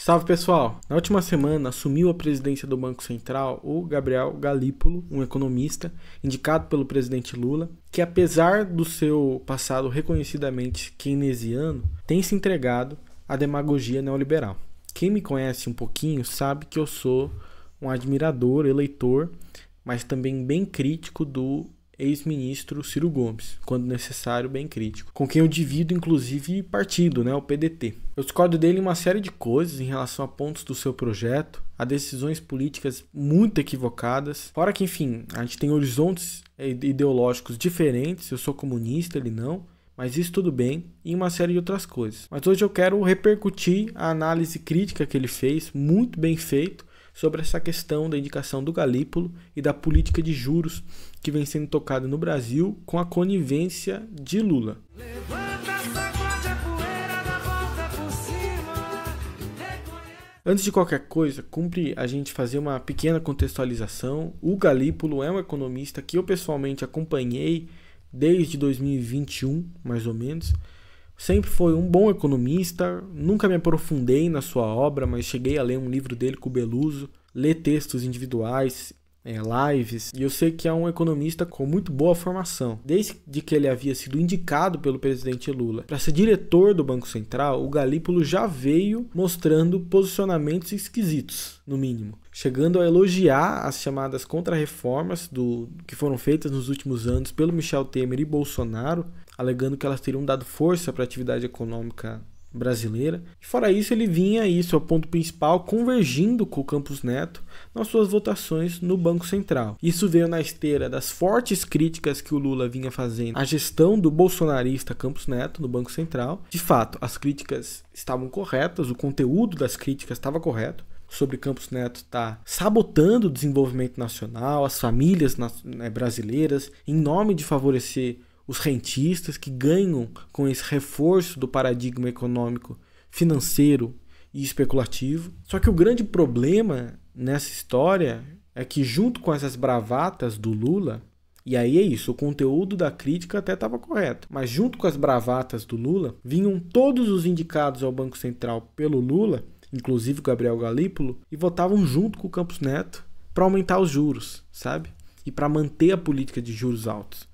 Salve pessoal! Na última semana assumiu a presidência do Banco Central o Gabriel Galípolo, um economista indicado pelo presidente Lula, que apesar do seu passado reconhecidamente keynesiano, tem se entregado à demagogia neoliberal. Quem me conhece um pouquinho sabe que eu sou um admirador, eleitor, mas também bem crítico do ex-ministro Ciro Gomes, quando necessário, bem crítico, com quem eu divido inclusive partido, o PDT. Eu discordo dele em uma série de coisas em relação a pontos do seu projeto, a decisões políticas muito equivocadas, fora que, enfim, a gente tem horizontes ideológicos diferentes, eu sou comunista, ele não, mas isso tudo bem, e uma série de outras coisas. Mas hoje eu quero repercutir a análise crítica que ele fez, muito bem feito, sobre essa questão da indicação do Galípolo e da política de juros que vem sendo tocada no Brasil com a conivência de Lula. Antes de qualquer coisa, cumpre a gente fazer uma pequena contextualização. O Galípolo é um economista que eu pessoalmente acompanhei desde 2021, mais ou menos. Sempre foi um bom economista, nunca me aprofundei na sua obra, mas cheguei a ler um livro dele com o Beluso, ler textos individuais, lives, e eu sei que é um economista com muito boa formação. Desde que ele havia sido indicado pelo presidente Lula para ser diretor do Banco Central, o Galípolo já veio mostrando posicionamentos esquisitos, no mínimo, chegando a elogiar as chamadas contra-reformas que foram feitas nos últimos anos pelo Michel Temer e Bolsonaro, alegando que elas teriam dado força para a atividade econômica brasileira. E fora isso, ele vinha, isso é o ponto principal, convergindo com o Campos Neto nas suas votações no Banco Central. Isso veio na esteira das fortes críticas que o Lula vinha fazendo à gestão do bolsonarista Campos Neto no Banco Central. De fato, as críticas estavam corretas, o conteúdo das críticas estava correto, sobre Campos Neto estar sabotando o desenvolvimento nacional, as famílias brasileiras, em nome de favorecer os rentistas que ganham com esse reforço do paradigma econômico, financeiro e especulativo. Só que o grande problema nessa história é que, junto com essas bravatas do Lula, e aí é isso, o conteúdo da crítica até estava correto, mas junto com as bravatas do Lula, vinham todos os indicados ao Banco Central pelo Lula, inclusive o Gabriel Galípolo, e votavam junto com o Campos Neto para aumentar os juros, sabe? E para manter a política de juros altos.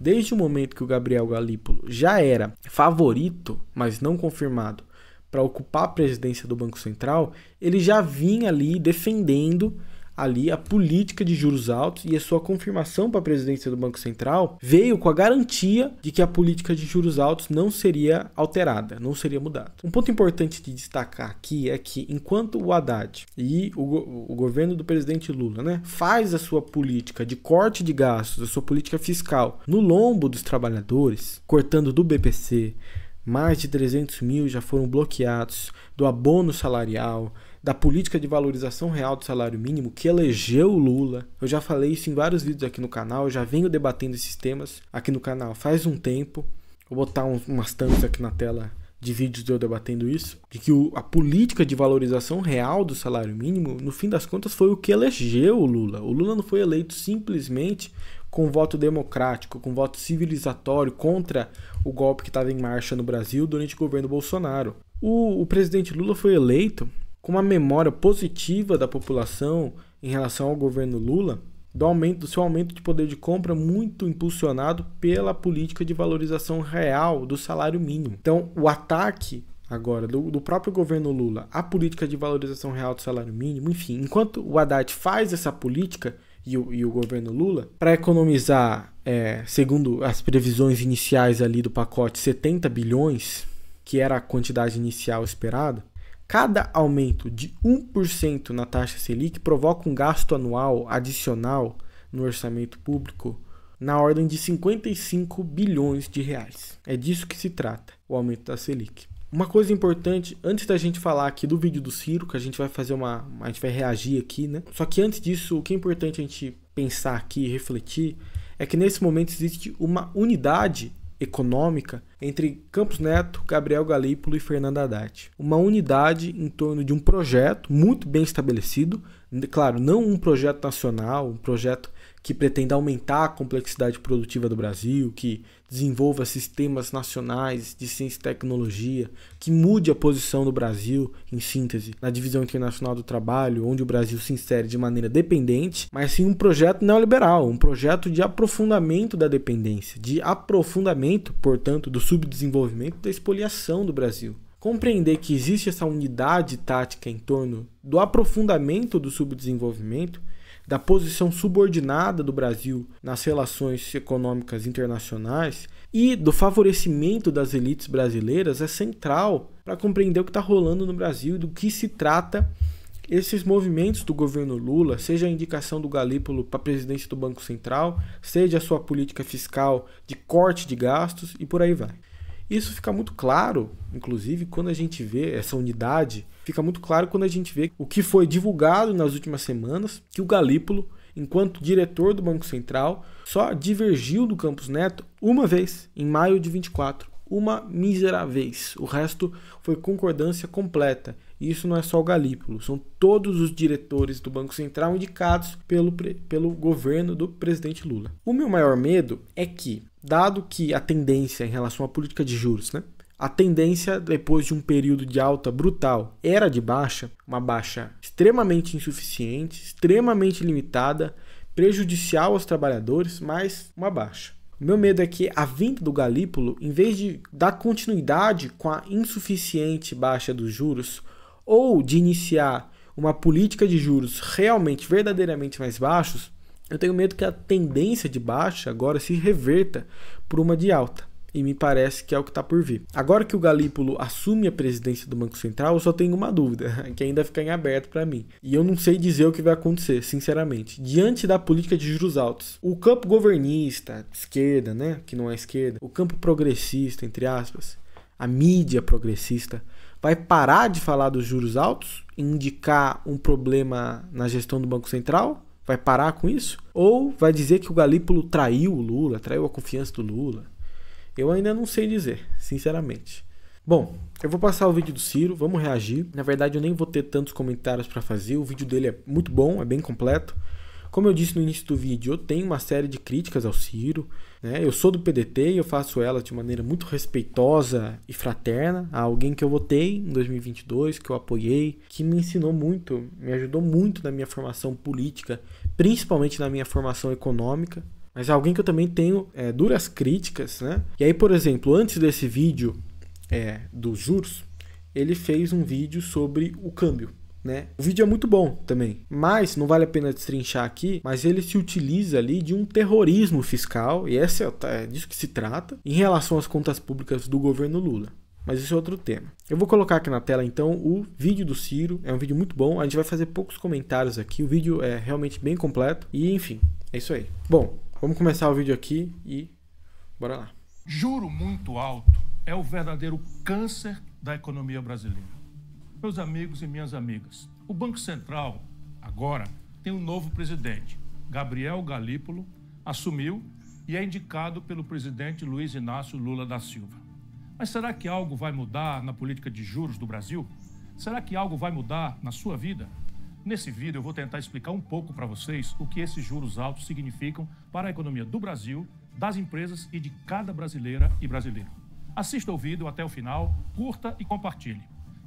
Desde o momento que o Gabriel Galípolo já era favorito, mas não confirmado, para ocupar a presidência do Banco Central, ele já vinha ali defendendo ali a política de juros altos, e a sua confirmação para a presidência do Banco Central veio com a garantia de que a política de juros altos não seria alterada, não seria mudada. Um ponto importante de destacar aqui é que, enquanto o Haddad e o governo do presidente Lula, faz a sua política de corte de gastos, a sua política fiscal no lombo dos trabalhadores, cortando do BPC, mais de 300 mil já foram bloqueados, do abono salarial, da política de valorização real do salário mínimo que elegeu o Lula. Eu já falei isso em vários vídeos aqui no canal, eu já venho debatendo esses temas aqui no canal faz um tempo. Vou botar umas thumbs aqui na tela de vídeos de eu debatendo isso, de que a política de valorização real do salário mínimo, no fim das contas, foi o que elegeu o Lula. O Lula não foi eleito simplesmente com voto democrático, com voto civilizatório contra o golpe que estava em marcha no Brasil durante o governo Bolsonaro. O presidente Lula foi eleito com uma memória positiva da população em relação ao governo Lula, do seu aumento de poder de compra muito impulsionado pela política de valorização real do salário mínimo. Então, o ataque agora do próprio governo Lula à política de valorização real do salário mínimo, enfim, enquanto o Haddad faz essa política e o governo Lula, para economizar, segundo as previsões iniciais ali do pacote, 70 bilhões, que era a quantidade inicial esperada, cada aumento de 1% na taxa Selic provoca um gasto anual adicional no orçamento público na ordem de 55 bilhões de reais. É disso que se trata, o aumento da Selic. Uma coisa importante, antes da gente falar aqui do vídeo do Ciro, que a gente vai fazer a gente vai reagir aqui, Só que antes disso, o que é importante a gente pensar aqui e refletir é que nesse momento existe uma unidade econômica entre Campos Neto, Gabriel Galípolo e Fernando Haddad. Uma unidade em torno de um projeto muito bem estabelecido, claro, não um projeto nacional, um projeto que pretenda aumentar a complexidade produtiva do Brasil, que desenvolva sistemas nacionais de ciência e tecnologia, que mude a posição do Brasil, em síntese, na divisão internacional do trabalho, onde o Brasil se insere de maneira dependente, mas sim um projeto neoliberal, um projeto de aprofundamento da dependência, de aprofundamento, portanto, do subdesenvolvimento, da expoliação do Brasil. Compreender que existe essa unidade tática em torno do aprofundamento do subdesenvolvimento, da posição subordinada do Brasil nas relações econômicas internacionais e do favorecimento das elites brasileiras é central para compreender o que está rolando no Brasil e do que se trata esses movimentos do governo Lula, seja a indicação do Galípolo para a presidência do Banco Central, seja a sua política fiscal de corte de gastos e por aí vai. Isso fica muito claro, inclusive, quando a gente vê essa unidade, fica muito claro quando a gente vê o que foi divulgado nas últimas semanas, que o Galípolo, enquanto diretor do Banco Central, só divergiu do Campos Neto uma vez, em maio de 24. Uma mísera vez. O resto foi concordância completa. E isso não é só o Galípolo, são todos os diretores do Banco Central indicados pelo governo do presidente Lula. O meu maior medo é que, dado que a tendência em relação à política de juros, a tendência depois de um período de alta brutal era de baixa, uma baixa extremamente insuficiente, extremamente limitada, prejudicial aos trabalhadores, mas uma baixa. O meu medo é que a vinda do Galípolo, em vez de dar continuidade com a insuficiente baixa dos juros, ou de iniciar uma política de juros realmente, verdadeiramente mais baixos, eu tenho medo que a tendência de baixa agora se reverta por uma de alta. E me parece que é o que está por vir. Agora que o Galípolo assume a presidência do Banco Central, eu só tenho uma dúvida, que ainda fica em aberto para mim. E eu não sei dizer o que vai acontecer, sinceramente. Diante da política de juros altos, o campo governista, esquerda, que não é esquerda, o campo progressista, entre aspas, a mídia progressista, vai parar de falar dos juros altos e indicar um problema na gestão do Banco Central? Vai parar com isso? Ou vai dizer que o Galípolo traiu o Lula, traiu a confiança do Lula? Eu ainda não sei dizer, sinceramente. Bom, eu vou passar o vídeo do Ciro, vamos reagir. Na verdade, eu nem vou ter tantos comentários para fazer, o vídeo dele é muito bom, é bem completo. Como eu disse no início do vídeo, eu tenho uma série de críticas ao Ciro. Eu sou do PDT e eu faço elas de maneira muito respeitosa e fraterna a alguém que eu votei em 2022, que eu apoiei, que me ensinou muito, me ajudou muito na minha formação política, principalmente na minha formação econômica. Mas é alguém que eu também tenho duras críticas, E aí, por exemplo, antes desse vídeo dos juros, ele fez um vídeo sobre o câmbio, O vídeo é muito bom também, mas não vale a pena destrinchar aqui, mas ele se utiliza ali de um terrorismo fiscal, e esse é disso que se trata, em relação às contas públicas do governo Lula. Mas isso é outro tema. Eu vou colocar aqui na tela, então, o vídeo do Ciro. É um vídeo muito bom. A gente vai fazer poucos comentários aqui. O vídeo é realmente bem completo. E, enfim, é isso aí. Bom, vamos começar o vídeo aqui e bora lá. Juro muito alto é o verdadeiro câncer da economia brasileira. Meus amigos e minhas amigas, o Banco Central, agora, tem um novo presidente. Gabriel Galípolo assumiu e é indicado pelo presidente Luiz Inácio Lula da Silva. Mas será que algo vai mudar na política de juros do Brasil? Será que algo vai mudar na sua vida? Nesse vídeo eu vou tentar explicar um pouco para vocês o que esses juros altos significam para a economia do Brasil, das empresas e de cada brasileira e brasileiro. Assista o vídeo até o final, curta e compartilhe.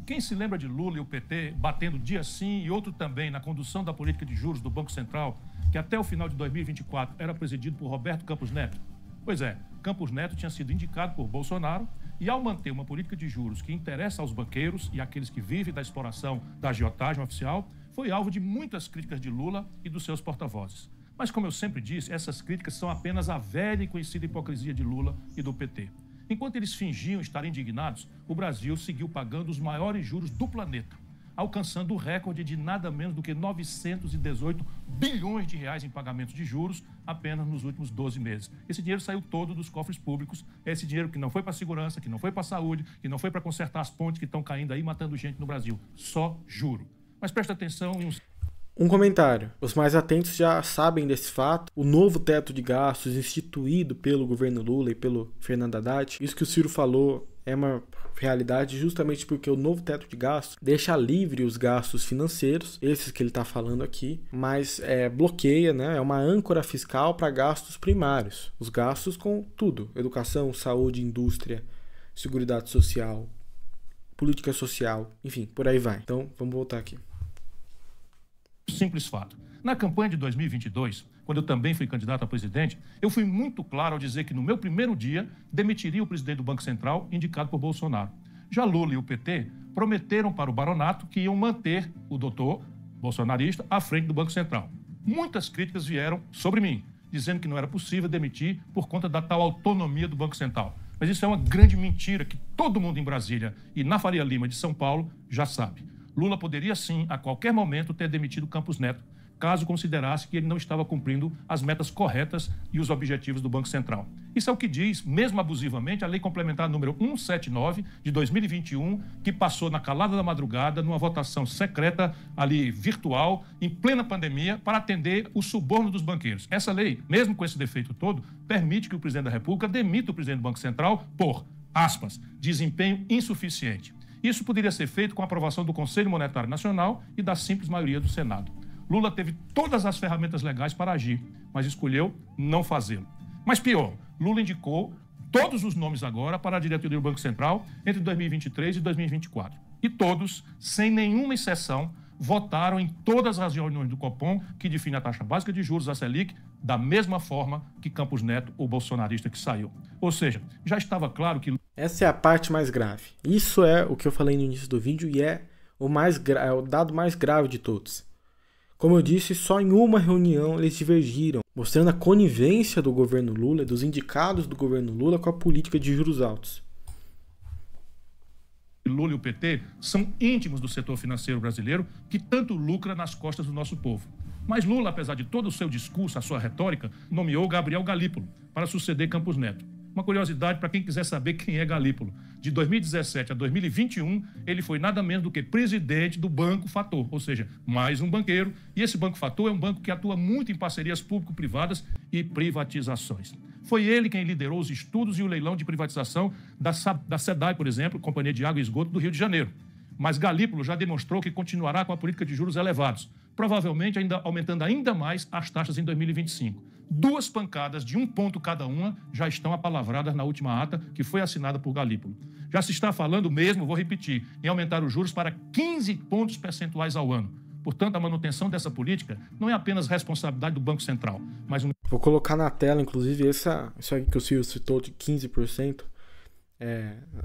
Quem se lembra de Lula e o PT batendo dia sim e outro também na condução da política de juros do Banco Central, que até o final de 2024 era presidido por Roberto Campos Neto? Pois é, Campos Neto tinha sido indicado por Bolsonaro e, ao manter uma política de juros que interessa aos banqueiros e àqueles que vivem da exploração da agiotagem oficial, foi alvo de muitas críticas de Lula e dos seus porta-vozes. Mas, como eu sempre disse, essas críticas são apenas a velha e conhecida hipocrisia de Lula e do PT. Enquanto eles fingiam estar indignados, o Brasil seguiu pagando os maiores juros do planeta, alcançando o recorde de nada menos do que 918 bilhões de reais em pagamentos de juros apenas nos últimos 12 meses. Esse dinheiro saiu todo dos cofres públicos, esse dinheiro que não foi para a segurança, que não foi para a saúde, que não foi para consertar as pontes que estão caindo aí, matando gente no Brasil. Só juro. Mas presta atenção em Um comentário. Os mais atentos já sabem desse fato. O novo teto de gastos instituído pelo governo Lula e pelo Fernando Haddad. Isso que o Ciro falou é uma realidade justamente porque o novo teto de gastos deixa livre os gastos financeiros, esses que ele está falando aqui, mas bloqueia, né? É uma âncora fiscal para gastos primários. Os gastos com tudo. Educação, saúde, indústria, seguridade social, política social, enfim, por aí vai. Então, vamos voltar aqui. Simples fato. Na campanha de 2022, quando eu também fui candidato a presidente, eu fui muito claro ao dizer que no meu primeiro dia demitiria o presidente do Banco Central indicado por Bolsonaro. Já Lula e o PT prometeram para o baronato que iam manter o doutor bolsonarista à frente do Banco Central. Muitas críticas vieram sobre mim, dizendo que não era possível demitir por conta da tal autonomia do Banco Central. Mas isso é uma grande mentira que todo mundo em Brasília e na Faria Lima de São Paulo já sabe. Lula poderia, sim, a qualquer momento, ter demitido Campos Neto, caso considerasse que ele não estava cumprindo as metas corretas e os objetivos do Banco Central. Isso é o que diz, mesmo abusivamente, a Lei Complementar número 179 de 2021, que passou na calada da madrugada, numa votação secreta, ali virtual, em plena pandemia, para atender o suborno dos banqueiros. Essa lei, mesmo com esse defeito todo, permite que o presidente da República demita o presidente do Banco Central por, aspas, desempenho insuficiente. Isso poderia ser feito com a aprovação do Conselho Monetário Nacional e da simples maioria do Senado. Lula teve todas as ferramentas legais para agir, mas escolheu não fazê-lo. Mas pior, Lula indicou todos os nomes agora para a diretoria do Banco Central entre 2023 e 2024. E todos, sem nenhuma exceção, votaram em todas as reuniões do Copom que define a taxa básica de juros, a Selic, da mesma forma que Campos Neto, o bolsonarista que saiu. Ou seja, já estava claro que... Essa é a parte mais grave. Isso é o que eu falei no início do vídeo e é o dado mais grave de todos. Como eu disse, só em uma reunião eles divergiram, mostrando a conivência do governo Lula e dos indicados do governo Lula com a política de juros altos. Lula e o PT são íntimos do setor financeiro brasileiro que tanto lucra nas costas do nosso povo. Mas Lula, apesar de todo o seu discurso, a sua retórica, nomeou Gabriel Galípolo para suceder Campos Neto. Uma curiosidade para quem quiser saber quem é Galípolo. De 2017 a 2021, ele foi nada menos do que presidente do Banco Fator, ou seja, mais um banqueiro. E esse Banco Fator é um banco que atua muito em parcerias público-privadas e privatizações. Foi ele quem liderou os estudos e o leilão de privatização da SEDAI, por exemplo, Companhia de Água e Esgoto do Rio de Janeiro. Mas Galípolo já demonstrou que continuará com a política de juros elevados, provavelmente aumentando ainda mais as taxas em 2025. 2 pancadas de 1 ponto cada uma já estão apalavradas na última ata que foi assinada por Galípolo. Já se está falando mesmo, vou repetir, em aumentar os juros para 15 pontos percentuais ao ano. Portanto, a manutenção dessa política não é apenas responsabilidade do Banco Central, mas Vou colocar na tela, inclusive, isso aqui que o Ciro citou de 15%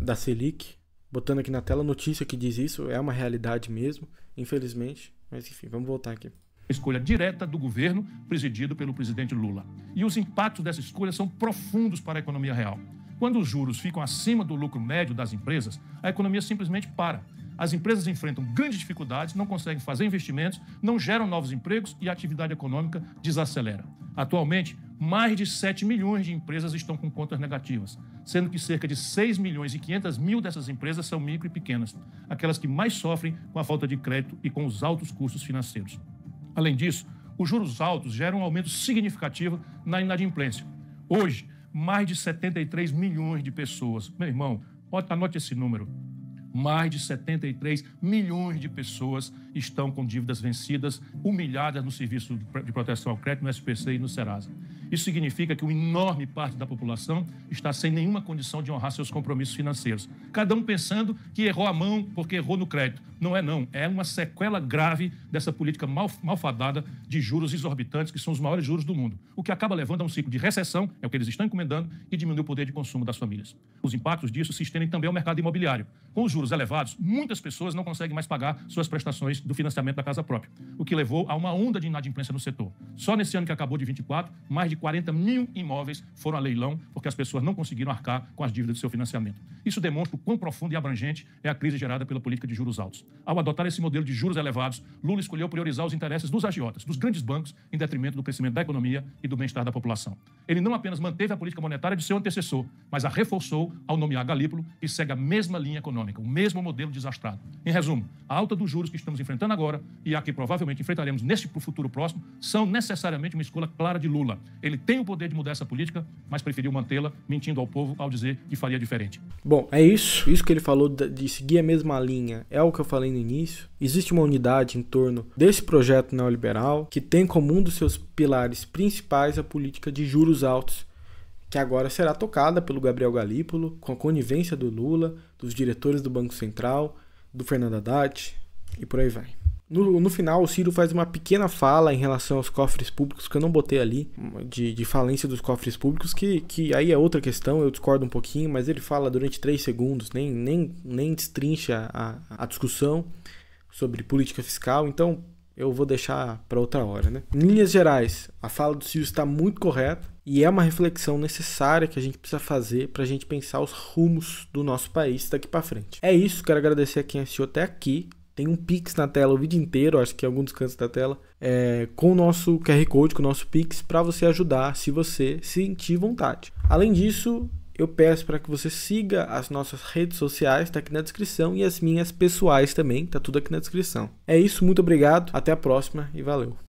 da Selic. Botando aqui na tela a notícia que diz isso, é uma realidade mesmo, infelizmente. Mas enfim, vamos voltar aqui. Escolha direta do governo presidido pelo presidente Lula. E os impactos dessa escolha são profundos para a economia real. Quando os juros ficam acima do lucro médio das empresas, a economia simplesmente para. As empresas enfrentam grandes dificuldades, não conseguem fazer investimentos, não geram novos empregos e a atividade econômica desacelera. Atualmente, mais de 7 milhões de empresas estão com contas negativas, sendo que cerca de 6 milhões e 500 mil dessas empresas são micro e pequenas, aquelas que mais sofrem com a falta de crédito e com os altos custos financeiros. Além disso, os juros altos geram um aumento significativo na inadimplência. Hoje, mais de 73 milhões de pessoas, meu irmão, anote esse número, mais de 73 milhões de pessoas estão com dívidas vencidas, humilhadas no Serviço de Proteção ao Crédito, no SPC e no Serasa. Isso significa que uma enorme parte da população está sem nenhuma condição de honrar seus compromissos financeiros. Cada um pensando que errou a mão porque errou no crédito. Não é não. É uma sequela grave dessa política malfadada de juros exorbitantes, que são os maiores juros do mundo. O que acaba levando a um ciclo de recessão, é o que eles estão encomendando, e diminui o poder de consumo das famílias. Os impactos disso se estendem também ao mercado imobiliário. Com os juros elevados, muitas pessoas não conseguem mais pagar suas prestações do financiamento da casa própria, o que levou a uma onda de inadimplência no setor. Só nesse ano que acabou de 24, mais de 40 mil imóveis foram a leilão porque as pessoas não conseguiram arcar com as dívidas do seu financiamento. Isso demonstra o quão profundo e abrangente é a crise gerada pela política de juros altos. Ao adotar esse modelo de juros elevados, Lula escolheu priorizar os interesses dos agiotas, dos grandes bancos, em detrimento do crescimento da economia e do bem-estar da população. Ele não apenas manteve a política monetária de seu antecessor, mas a reforçou ao nomear Galípolo, que segue a mesma linha econômica, o mesmo modelo desastrado. Em resumo, a alta dos juros que estamos enfrentando agora e a que provavelmente enfrentaremos neste futuro próximo são necessariamente uma escolha clara de Lula. Ele tem o poder de mudar essa política, mas preferiu mantê-la, mentindo ao povo ao dizer que faria diferente. Bom, é isso que ele falou de seguir a mesma linha, é o que eu falei no início. Existe uma unidade em torno desse projeto neoliberal que tem como um dos seus pilares principais a política de juros altos, que agora será tocada pelo Gabriel Galípolo, com a conivência do Lula, dos diretores do Banco Central, do Fernando Haddad e por aí vai. No final, o Ciro faz uma pequena fala em relação aos cofres públicos, que eu não botei ali, de falência dos cofres públicos, que aí é outra questão, eu discordo um pouquinho, mas ele fala durante 3 segundos, nem destrincha a discussão sobre política fiscal, então eu vou deixar para outra hora, né? Em linhas gerais, a fala do Ciro está muito correta e é uma reflexão necessária que a gente precisa fazer para a gente pensar os rumos do nosso país daqui para frente. É isso, quero agradecer a quem assistiu até aqui. Tem um Pix na tela o vídeo inteiro, acho que em alguns cantos da tela, com o nosso QR Code, com o nosso Pix, para você ajudar se você sentir vontade. Além disso, eu peço para que você siga as nossas redes sociais, está aqui na descrição, e as minhas pessoais também, está tudo aqui na descrição. É isso, muito obrigado, até a próxima e valeu!